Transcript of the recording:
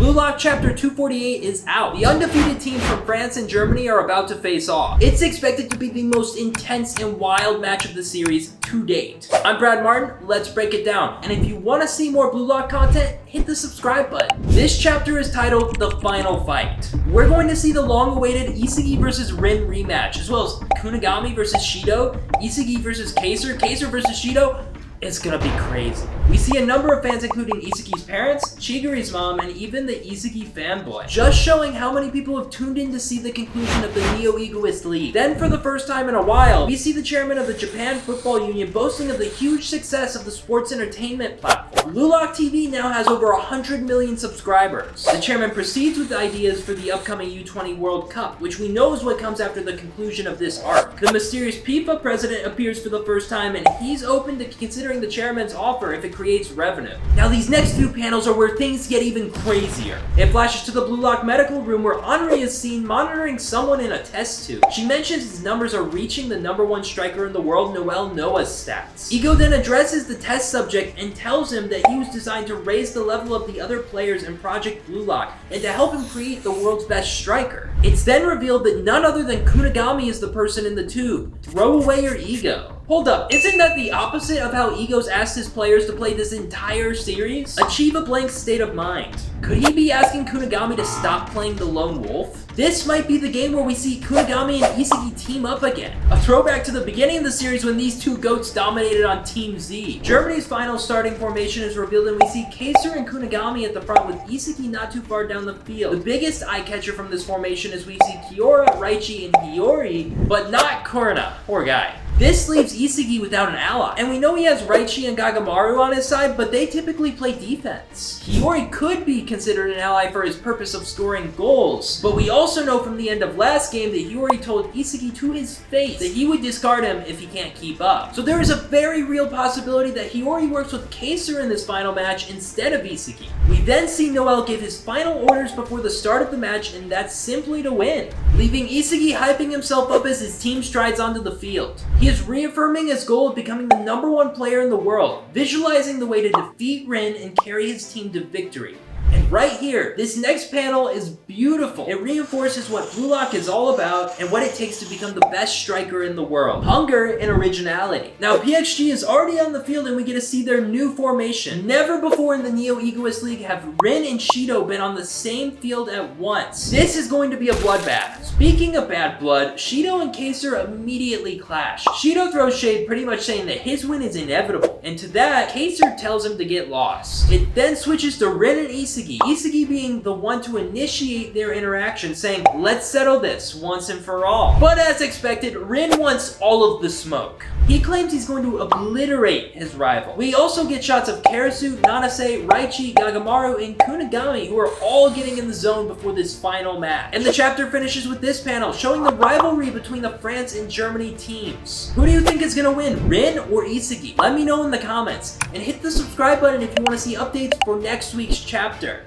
Blue Lock Chapter 248 is out. The undefeated teams from France and Germany are about to face off. It's expected to be the most intense and wild match of the series to date. I'm Brad Martin, let's break it down. And if you want to see more Blue Lock content, hit the subscribe button. This chapter is titled The Final Fight. We're going to see the long-awaited Isagi vs. Rin rematch, as well as Kunigami vs. Shido, Isagi vs. Kaiser, Kaiser vs. Shido. It's gonna be crazy. We see a number of fans including Isagi's parents, Chiguri's mom, and even the Isagi fanboy, just showing how many people have tuned in to see the conclusion of the Neo-Egoist League. Then for the first time in a while, we see the chairman of the Japan Football Union boasting of the huge success of the sports entertainment platform. Blue Lock TV now has over 100 million subscribers. The chairman proceeds with ideas for the upcoming U20 World Cup, which we know is what comes after the conclusion of this arc. The mysterious FIFA president appears for the first time, and he's open to considering the chairman's offer if it creates revenue. Now these next few panels are where things get even crazier. It flashes to the Blue Lock medical room where Henri is seen monitoring someone in a test tube. She mentions his numbers are reaching the #1 striker in the world, Noel Noah's stats. Ego then addresses the test subject and tells him that he was designed to raise the level of the other players in Project Blue Lock and to help him create the world's best striker. It's then revealed that none other than Kunigami is the person in the tube. Throw away your ego. Hold up, isn't that the opposite of how Ego's asked his players to play this entire series? Achieve a blank state of mind. Could he be asking Kunigami to stop playing the lone wolf? This might be the game where we see Kunigami and Isagi team up again. A throwback to the beginning of the series when these two goats dominated on Team Z. Germany's final starting formation is revealed and we see Kaiser and Kunigami at the front with Isagi not too far down the field. The biggest eye-catcher from this formation is we see Kiora, Raichi, and Hiyori, but not Kurna. Poor guy. This leaves Isagi without an ally, and we know he has Raichi and Gagamaru on his side, but they typically play defense. Hiyori could be considered an ally for his purpose of scoring goals, but we also know from the end of last game that Hiyori told Isagi to his face that he would discard him if he can't keep up. So there is a very real possibility that Hiyori works with Kaiser in this final match instead of Isagi. We then see Noel give his final orders before the start of the match, and that's simply to win, leaving Isagi hyping himself up as his team strides onto the field. He is reaffirming his goal of becoming the #1 player in the world, visualizing the way to defeat Rin and carry his team to victory. And right here, this next panel is beautiful. It reinforces what Blue Lock is all about and what it takes to become the best striker in the world. Hunger and originality. Now, PXG is already on the field and we get to see their new formation. Never before in the Neo-Egoist League have Rin and Shido been on the same field at once. This is going to be a bloodbath. Speaking of bad blood, Shido and Kaiser immediately clash. Shido throws shade pretty much saying that his win is inevitable, and to that, Kaiser tells him to get lost. It then switches to Rin and Isagi being the one to initiate their interaction, saying, let's settle this once and for all. But as expected, Rin wants all of the smoke. He claims he's going to obliterate his rival. We also get shots of Karasu, Nanase, Raichi, Gagamaru, and Kunigami, who are all getting in the zone before this final match. And the chapter finishes with this panel, showing the rivalry between the France and Germany teams. Who do you think is going to win, Rin or Isagi? Let me know in the comments, and hit the subscribe button if you want to see updates for next week's chapter.